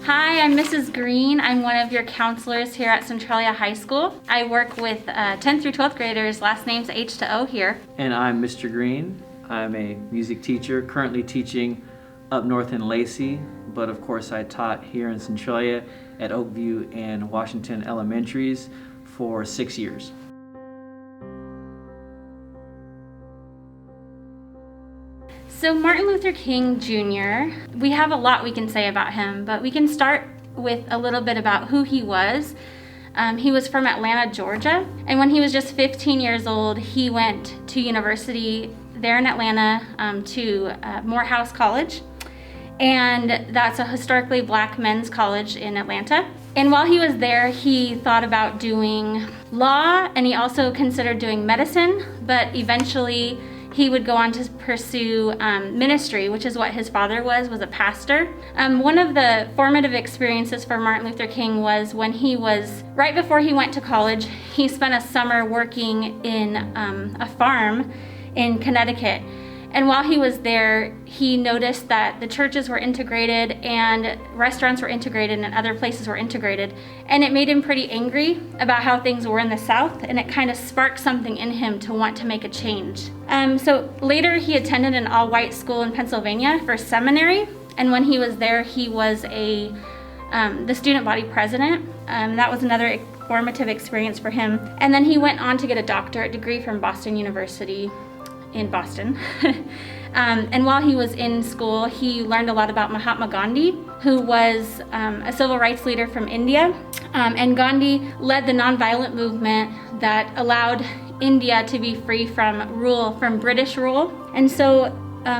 Hi, I'm Mrs. Green. I'm one of your counselors here at Centralia High School. I work with 10th through 12th graders, last name's H to O here. And I'm Mr. Green. I'm a music teacher, currently teaching up north in Lacey, but of course I taught here in Centralia at Oakview and Washington Elementaries for 6 years. So Martin Luther King Jr., we have a lot we can say about him, but we can start with a little bit about who he was. He was from Atlanta, Georgia, and when he was just 15 years old, he went to university there in Atlanta to Morehouse College, and that's a historically black men's college in Atlanta. And while he was there, he thought about doing law, and he also considered doing medicine, but eventually he would go on to pursue ministry, which is what his father was a pastor. One of the formative experiences for Martin Luther King was when right before he went to college, he spent a summer working in a farm in Connecticut. And while he was there, he noticed that the churches were integrated and restaurants were integrated and other places were integrated. And it made him pretty angry about how things were in the South, and it kind of sparked something in him to want to make a change. So later he attended an all-white school in Pennsylvania for seminary. And when he was there, he was the student body president. That was another formative experience for him. And then he went on to get a doctorate degree from Boston University in Boston. And while he was in school, he learned a lot about Mahatma Gandhi, who was a civil rights leader from India. And Gandhi led the nonviolent movement that allowed India to be free from British rule. And so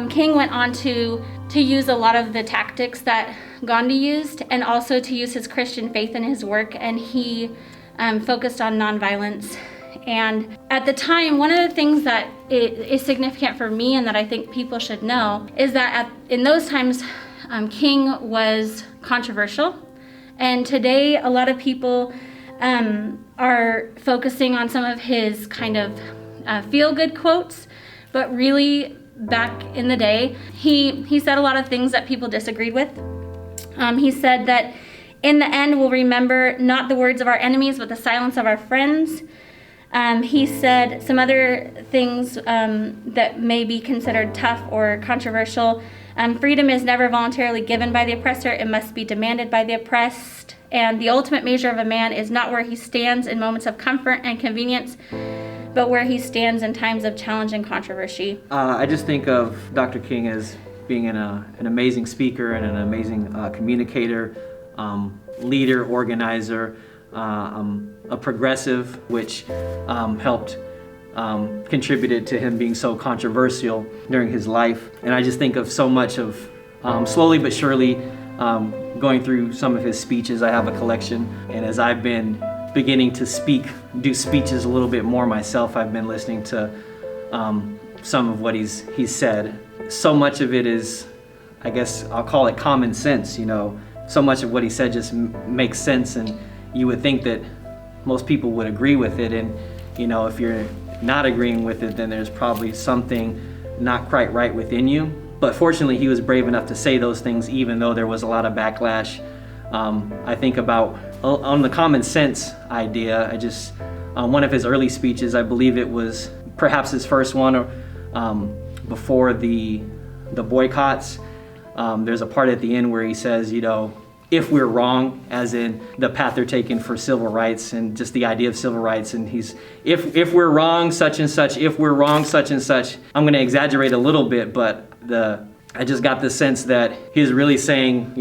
King went on to use a lot of the tactics that Gandhi used, and also to use his Christian faith in his work, and he focused on nonviolence. And at the time, one of the things that is significant for me and that I think people should know is that in those times, King was controversial. And today, a lot of people are focusing on some of his kind of feel-good quotes, but really back in the day, he said a lot of things that people disagreed with. He said that in the end, we'll remember not the words of our enemies, but the silence of our friends. He said some other things that may be considered tough or controversial. Freedom is never voluntarily given by the oppressor. It must be demanded by the oppressed. And the ultimate measure of a man is not where he stands in moments of comfort and convenience, but where he stands in times of challenge and controversy. I just think of Dr. King as being an amazing speaker and an amazing communicator, leader, organizer, a progressive, which helped contributed to him being so controversial during his life. And I just think of so much of slowly but surely going through some of his speeches. I have a collection, and as I've been beginning to do speeches a little bit more myself, I've been listening to some of what he's said. So much of it is, I guess I'll call it common sense, so much of what he said just makes sense, and you would think that most people would agree with it, and if you're not agreeing with it, then there's probably something not quite right within you. But fortunately, he was brave enough to say those things, even though there was a lot of backlash. I think about on the common sense idea. One of his early speeches, I believe it was perhaps his first one, or before the boycotts. There's a part at the end where he says, if we're wrong, as in the path they're taking for civil rights and just the idea of civil rights, and if we're wrong, such and such, if we're wrong, such and such. I'm going to exaggerate a little bit, but I just got the sense that he's really saying,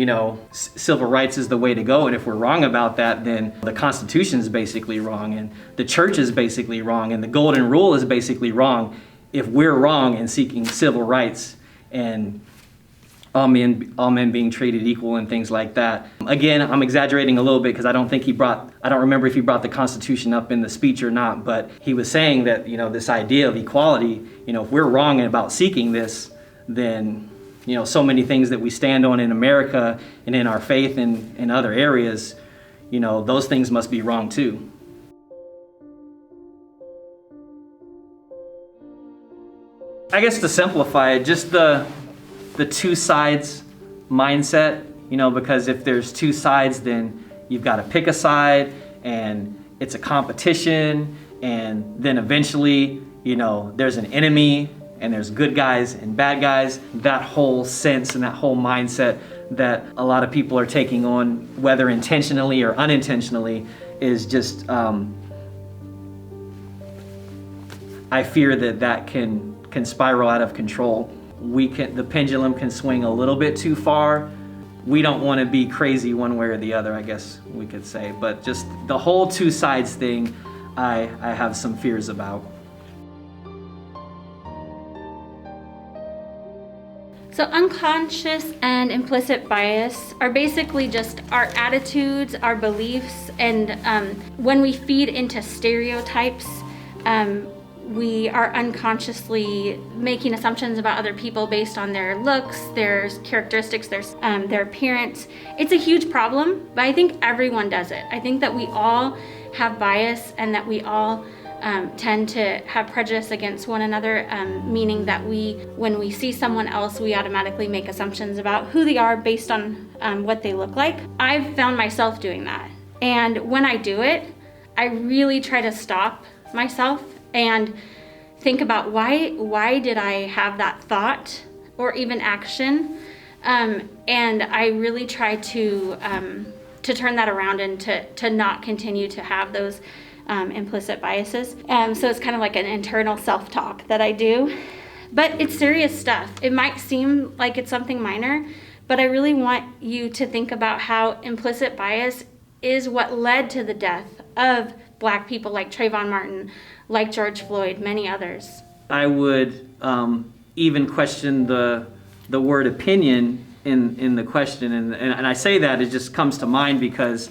civil rights is the way to go, and if we're wrong about that, then the Constitution is basically wrong, and the church is basically wrong, and the Golden Rule is basically wrong if we're wrong in seeking civil rights and all men being treated equal and things like that. Again, I'm exaggerating a little bit because I don't remember if he brought the Constitution up in the speech or not, but he was saying that, this idea of equality, if we're wrong about seeking this, then, so many things that we stand on in America and in our faith and in other areas, those things must be wrong too. I guess to simplify it, just the two sides mindset. because if there's two sides, then you've got to pick a side, and it's a competition, and then eventually, there's an enemy, and there's good guys and bad guys. That whole sense and that whole mindset that a lot of people are taking on, whether intentionally or unintentionally, is just, I fear that can spiral out of control. The pendulum can swing a little bit too far. We don't want to be crazy one way or the other, I guess we could say. But just the whole two sides thing, I have some fears about. So unconscious and implicit bias are basically just our attitudes, our beliefs, and when we feed into stereotypes, we are unconsciously making assumptions about other people based on their looks, their characteristics, their appearance. It's a huge problem, but I think everyone does it. I think that we all have bias, and that we all tend to have prejudice against one another, meaning that when we see someone else, we automatically make assumptions about who they are based on what they look like. I've found myself doing that. And when I do it, I really try to stop myself and think about why did I have that thought or even action, and I really try to turn that around and to not continue to have those implicit biases. So it's kind of like an internal self-talk that I do, but it's serious stuff. It might seem like it's something minor, but I really want you to think about how implicit bias is what led to the death of Black people like Trayvon Martin, like George Floyd, many others. I would even question the word opinion in the question, and I say that it just comes to mind because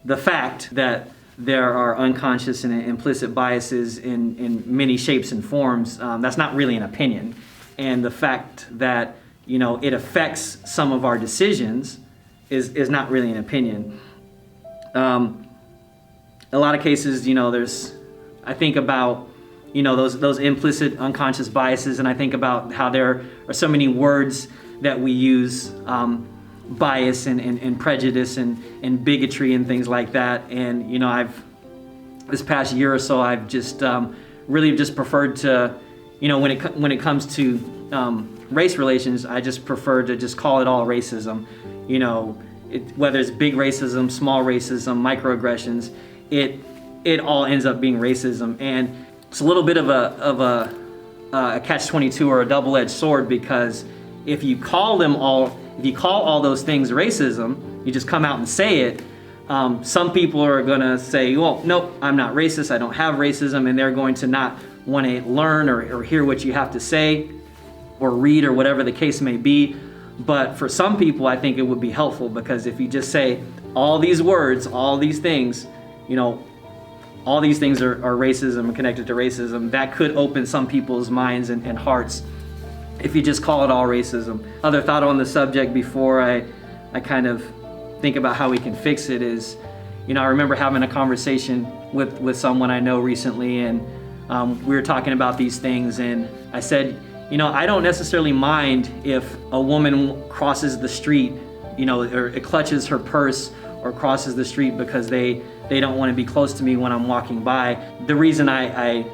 the fact that there are unconscious and implicit biases in many shapes and forms, that's not really an opinion. And the fact that it affects some of our decisions is not really an opinion. A lot of cases, I think about, those implicit unconscious biases, and I think about how there are so many words that we use, bias and prejudice and bigotry and things like that. And, this past year or so, I've just really just preferred to, when it comes to race relations, I just prefer to just call it all racism. Whether it's big racism, small racism, microaggressions, it all ends up being racism. And it's a little bit of a catch-22 or a double-edged sword, because if you call all those things racism, you just come out and say it, some people are gonna say, well, nope, I'm not racist, I don't have racism, and they're going to not want to learn or hear what you have to say or read or whatever the case may be. But for some people, I think it would be helpful, because if you just say all these words, all these things, all these things are racism and connected to racism, that could open some people's minds and hearts if you just call it all racism. Other thought on the subject before I kind of think about how we can fix it is, I remember having a conversation with someone I know recently, and we were talking about these things, and I said, I don't necessarily mind if a woman crosses the street, or it clutches her purse or crosses the street because they don't want to be close to me when I'm walking by. The reason I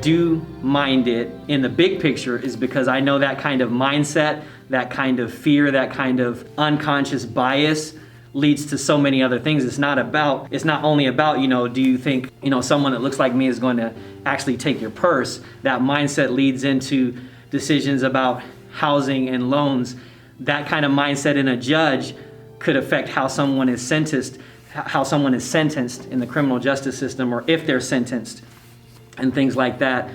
do mind it in the big picture is because I know that kind of mindset, that kind of fear, that kind of unconscious bias leads to so many other things. It's not only about, do you think, someone that looks like me is going to actually take your purse? That mindset leads into decisions about housing and loans. That kind of mindset in a judge could affect how someone is sentenced in the criminal justice system, or if they're sentenced, and things like that.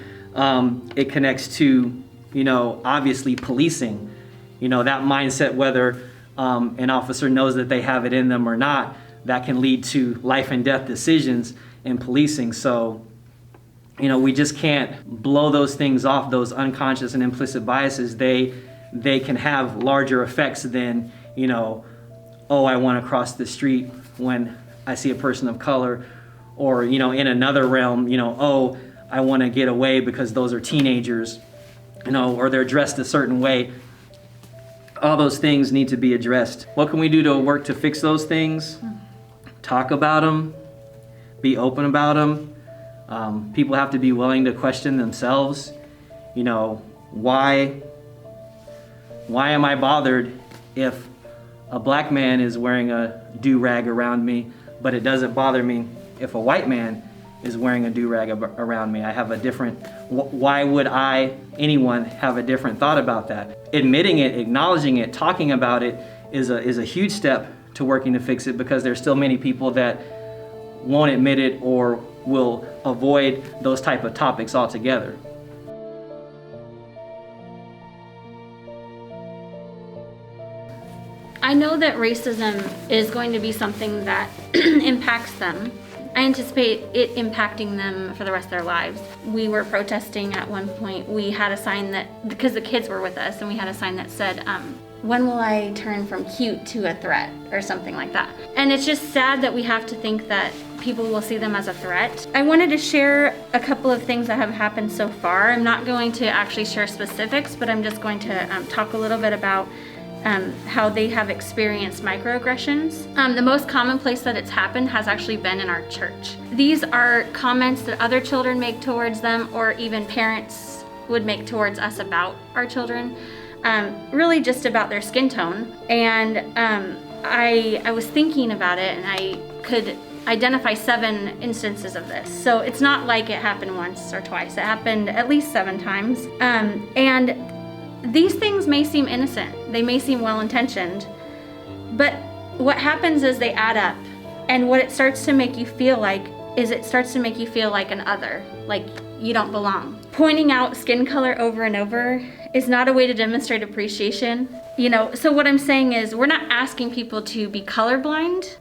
It connects to, obviously policing. That mindset, whether an officer knows that they have it in them or not, that can lead to life and death decisions in policing. So, we just can't blow those things off, those unconscious and implicit biases. They can have larger effects than, oh, I want to cross the street when I see a person of color, or, in another realm, oh, I want to get away because those are teenagers, or they're dressed a certain way. all those things need to be addressed. What can we do to work to fix those things? Talk about them, be open about them. People have to be willing to question themselves. You know, why am I bothered if a black man is wearing a do-rag around me, but it doesn't bother me if a white man is wearing a do-rag around me? I have a different, why would anyone have a different thought about that? Admitting it, acknowledging it, talking about it is a huge step to working to fix it, because there's still many people that won't admit it or will avoid those type of topics altogether. I know that racism is going to be something that impacts them. I anticipate it impacting them for the rest of their lives. We were protesting at one point. We had a sign that, because the kids were with us, and we had a sign that said, when will I turn from cute to a threat, or something like that. And it's just sad that we have to think that people will see them as a threat. I wanted to share a couple of things that have happened so far. I'm not going to actually share specifics, but I'm just going to talk a little bit about how they have experienced microaggressions. The most common place that it's happened has actually been in our church. These are comments that other children make towards them, or even parents would make towards us about our children, really just about their skin tone. And I was thinking about it, and I could identify 7 instances of this. So it's not like it happened once or twice. It happened at least 7 times. And these things may seem innocent, they may seem well-intentioned, but what happens is they add up, and what it starts to make you feel like is it starts to make you feel like an other, like you don't belong. Pointing out skin color over and over is not a way to demonstrate appreciation. You know, so what I'm saying is we're not asking people to be colorblind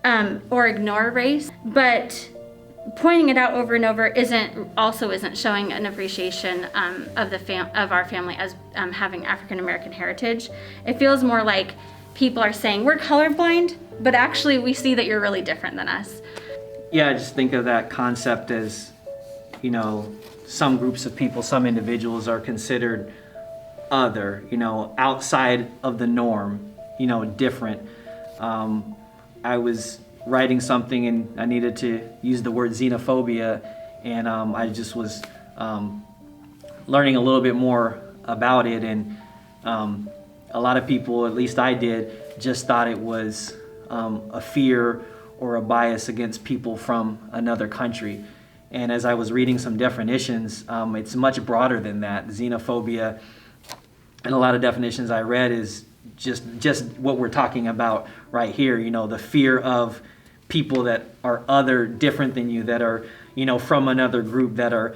or ignore race, but pointing it out over and over isn't showing an appreciation of our family as having African American heritage. It feels more like people are saying we're colorblind, but actually we see that you're really different than us. Yeah, I just think of that concept as, you know, some groups of people, some individuals are considered other, you know, outside of the norm, you know, different. I was writing something and I needed to use the word xenophobia, and I just was learning a little bit more about it, and a lot of people, at least I did, just thought it was a fear or a bias against people from another country. And as I was reading some definitions, it's much broader than that. Xenophobia, and a lot of definitions I read, is just what we're talking about right here, you know, the fear of people that are other, different than you, that are, you know, from another group, that are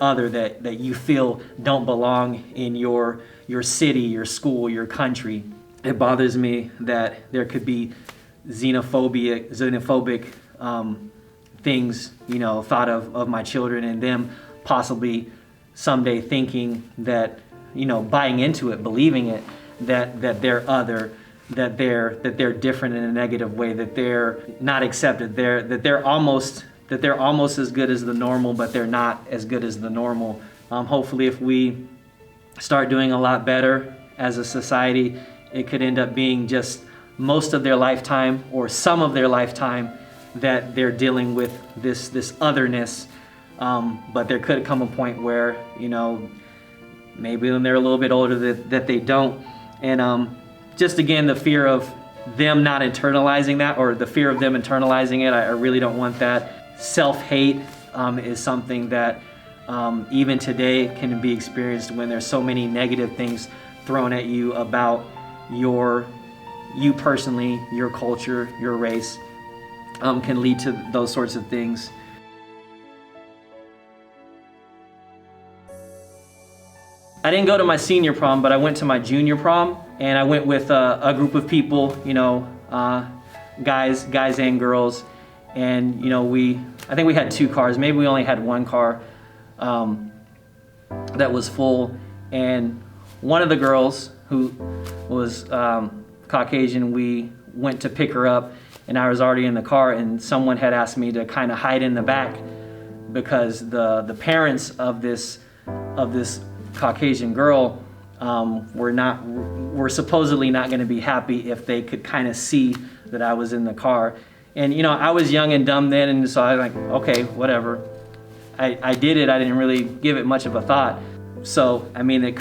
other, that you feel don't belong in your city, your school, your country. It bothers me that there could be xenophobic things, you know, thought of my children, and them possibly someday thinking that, you know, buying into it, believing it, that they're other, that they're different in a negative way, that they're not accepted, that they're almost as good as the normal, but they're not as good as the normal. Hopefully, if we start doing a lot better as a society, it could end up being just most of their lifetime or some of their lifetime that they're dealing with this otherness. But there could come a point where, you know, maybe when they're a little bit older that they don't. And just again, the fear of them not internalizing that, or the fear of them internalizing it, I really don't want that. Self-hate is something that even today can be experienced when there's so many negative things thrown at you about you personally, your culture, your race, can lead to those sorts of things. I didn't go to my senior prom, but I went to my junior prom, and I went with a group of people, you know, guys and girls, and, you know, I think we had 2 cars, maybe we only had 1 car that was full, and one of the girls who was Caucasian, we went to pick her up, and I was already in the car, and someone had asked me to kind of hide in the back because the parents of this Caucasian girl were supposedly not going to be happy if they could kind of see that I was in the car. And I was young and dumb then, and so I was like, okay, whatever. I did it. I didn't really give it much of a thought. So I mean, it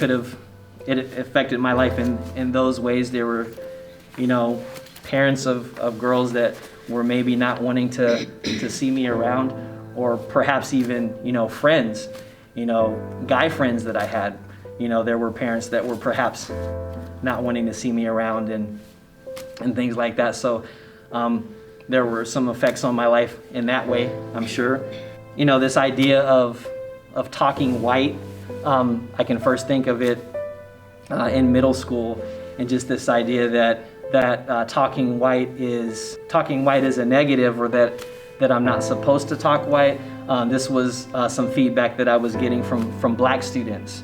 affected my life in those ways. There were parents of girls that were maybe not wanting to see me around, or perhaps even friends, guy friends that I had. There were parents that were perhaps not wanting to see me around and things like that. So there were some effects on my life in that way, I'm sure. This idea of talking white, I can first think of it in middle school, and just this idea that talking white is a negative, or that I'm not supposed to talk white. This was some feedback that I was getting from black students,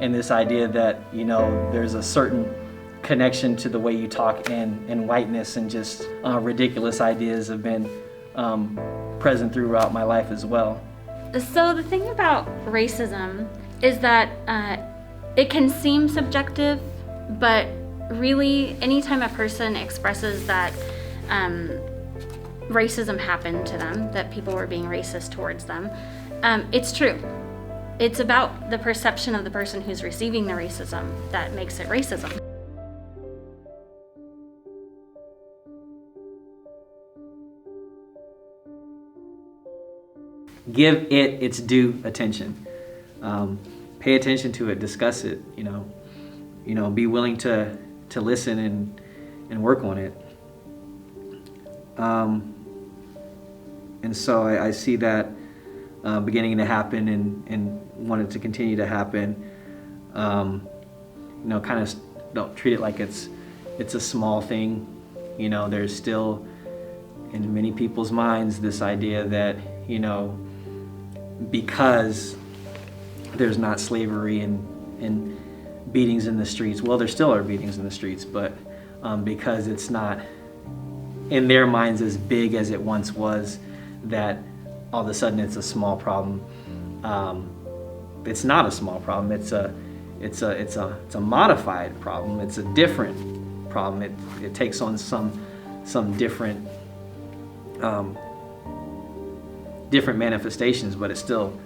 and this idea that there's a certain connection to the way you talk and whiteness, and just ridiculous ideas have been present throughout my life as well. So the thing about racism is that it can seem subjective, but really anytime a person expresses that racism happened to them, that people were being racist towards them, it's true. It's about the perception of the person who's receiving the racism that makes it racism. Give it its due attention. Pay attention to it, discuss it, be willing to listen and work on it. And so I see that beginning to happen and want it to continue to happen. Kind of don't treat it like it's a small thing. There's still in many people's minds this idea that, because there's not slavery and beatings in the streets, well, there still are beatings in the streets, but because it's not in their minds as big as it once was, that all of a sudden it's a small problem. It's not a small problem. It's a modified problem. It's a different problem. It takes on some different manifestations, but it's still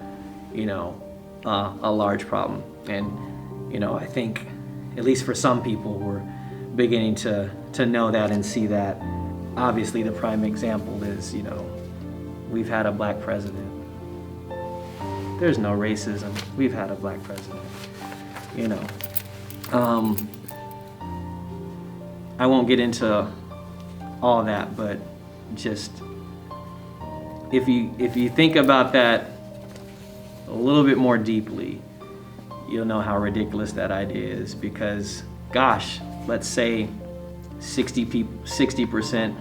a large problem. And I think at least for some people, we're beginning to know that and see that. Obviously, the prime example is we've had a black president. There's no racism. We've had a black president. I won't get into all that, but just if you think about that a little bit more deeply, you'll know how ridiculous that idea is. Because, gosh, let's say 60%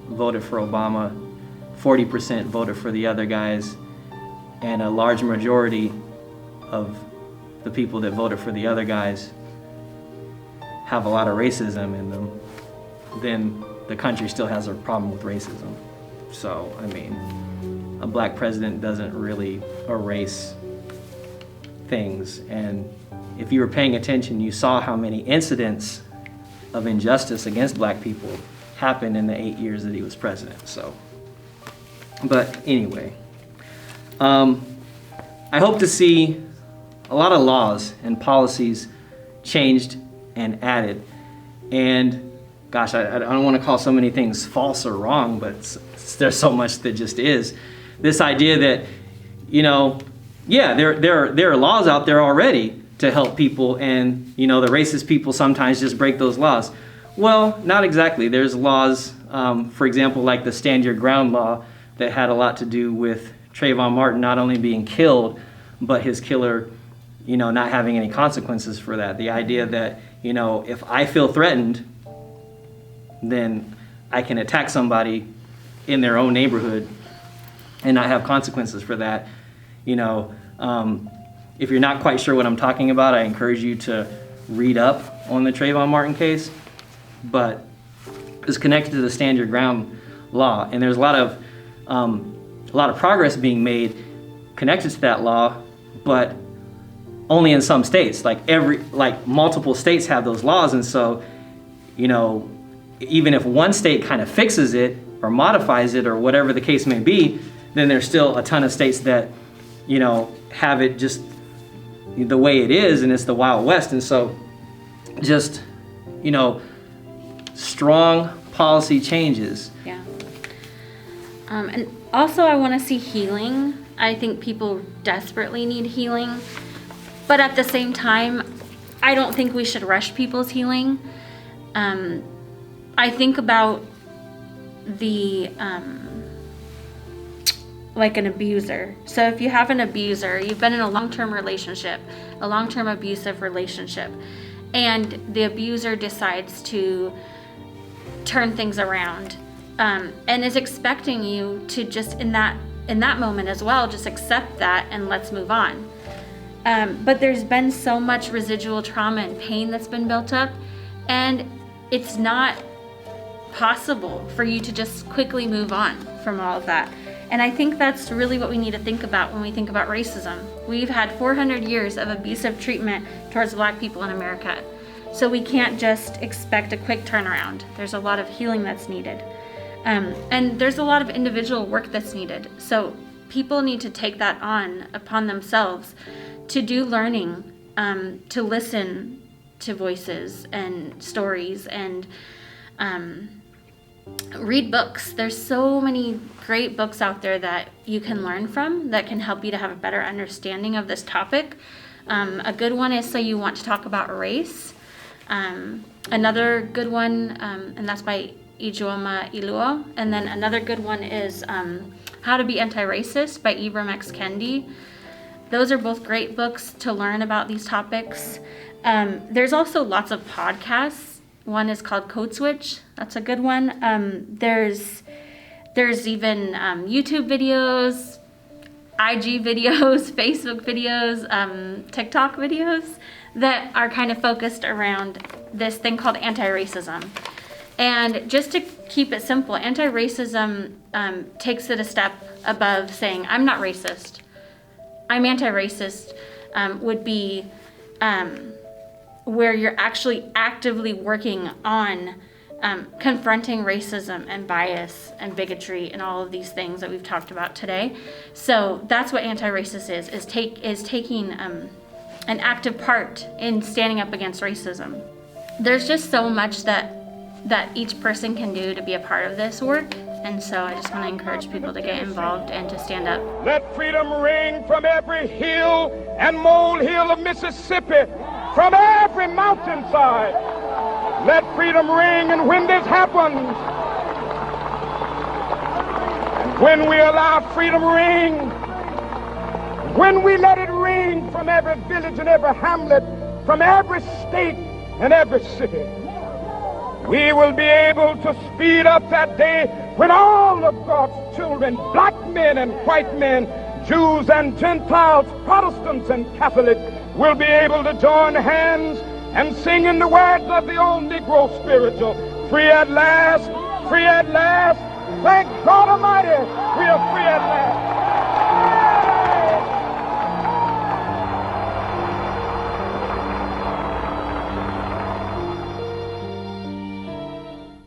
voted for Obama, 40% voted for the other guys, and a large majority of the people that voted for the other guys have a lot of racism in them, then the country still has a problem with racism. So, I mean, a black president doesn't really erase things. And if you were paying attention, you saw how many incidents of injustice against black people happened in the 8 years that he was president. So, but anyway, I hope to see a lot of laws and policies changed and added. And gosh, I don't want to call so many things false or wrong, but there's so much that just is. This idea that, there are laws out there already to help people, and, the racist people sometimes just break those laws. Well, not exactly. There's laws, for example, like the Stand Your Ground law, that had a lot to do with Trayvon Martin not only being killed, but his killer, not having any consequences for that. The idea that, if I feel threatened, then I can attack somebody in their own neighborhood and not have consequences for that. If you're not quite sure what I'm talking about, I encourage you to read up on the Trayvon Martin case. But it's connected to the Stand Your Ground law, and there's a lot of progress being made connected to that law. But only in some states. Like multiple states have those laws, and so, you know, even if one state kind of fixes it or modifies it or whatever the case may be, then there's still a ton of states that, you know, have it just the way it is, and it's the Wild West. And so just, you know, strong policy changes. Yeah. And also I want to see healing. I think people desperately need healing. But at the same time, I don't think we should rush people's healing. I think about like an abuser. So if you have an abuser, you've been in a long-term relationship, a long-term abusive relationship, and the abuser decides to turn things around, and is expecting you to just in that moment as well, just accept that and let's move on. But there's been so much residual trauma and pain that's been built up, and it's not possible for you to just quickly move on from all of that. And I think that's really what we need to think about when we think about racism. We've had 400 years of abusive treatment towards Black people in America. So we can't just expect a quick turnaround. There's a lot of healing that's needed. And there's a lot of individual work that's needed. So people need to take that on upon themselves to do learning, to listen to voices and stories, and read books. There's so many great books out there that you can learn from that can help you to have a better understanding of this topic. A good one is So You Want to Talk About Race. Another good one, and that's by Ijeoma Iluo. And then another good one is How to Be Anti-Racist by Ibram X. Kendi. Those are both great books to learn about these topics. There's also lots of podcasts. One is called Code Switch. That's a good one. There's even YouTube videos, IG videos, Facebook videos, TikTok videos that are kind of focused around this thing called anti-racism. And just to keep it simple, anti-racism takes it a step above saying, I'm not racist. I'm anti-racist would be where you're actually actively working on confronting racism and bias and bigotry and all of these things that we've talked about today. So that's what anti-racist is taking an active part in standing up against racism. There's just so much that each person can do to be a part of this work. And so I just want to encourage people to get involved and to stand up. Let freedom ring from every hill and molehill of Mississippi, from every mountainside. Let freedom ring, and when this happens, and when we allow freedom ring, when we let it ring from every village and every hamlet, from every state and every city, we will be able to speed up that day when all of God's children, black men and white men, Jews and Gentiles, Protestants and Catholics, will be able to join hands and sing in the words of the old Negro spiritual, free at last, free at last. Thank God Almighty, we are free at last.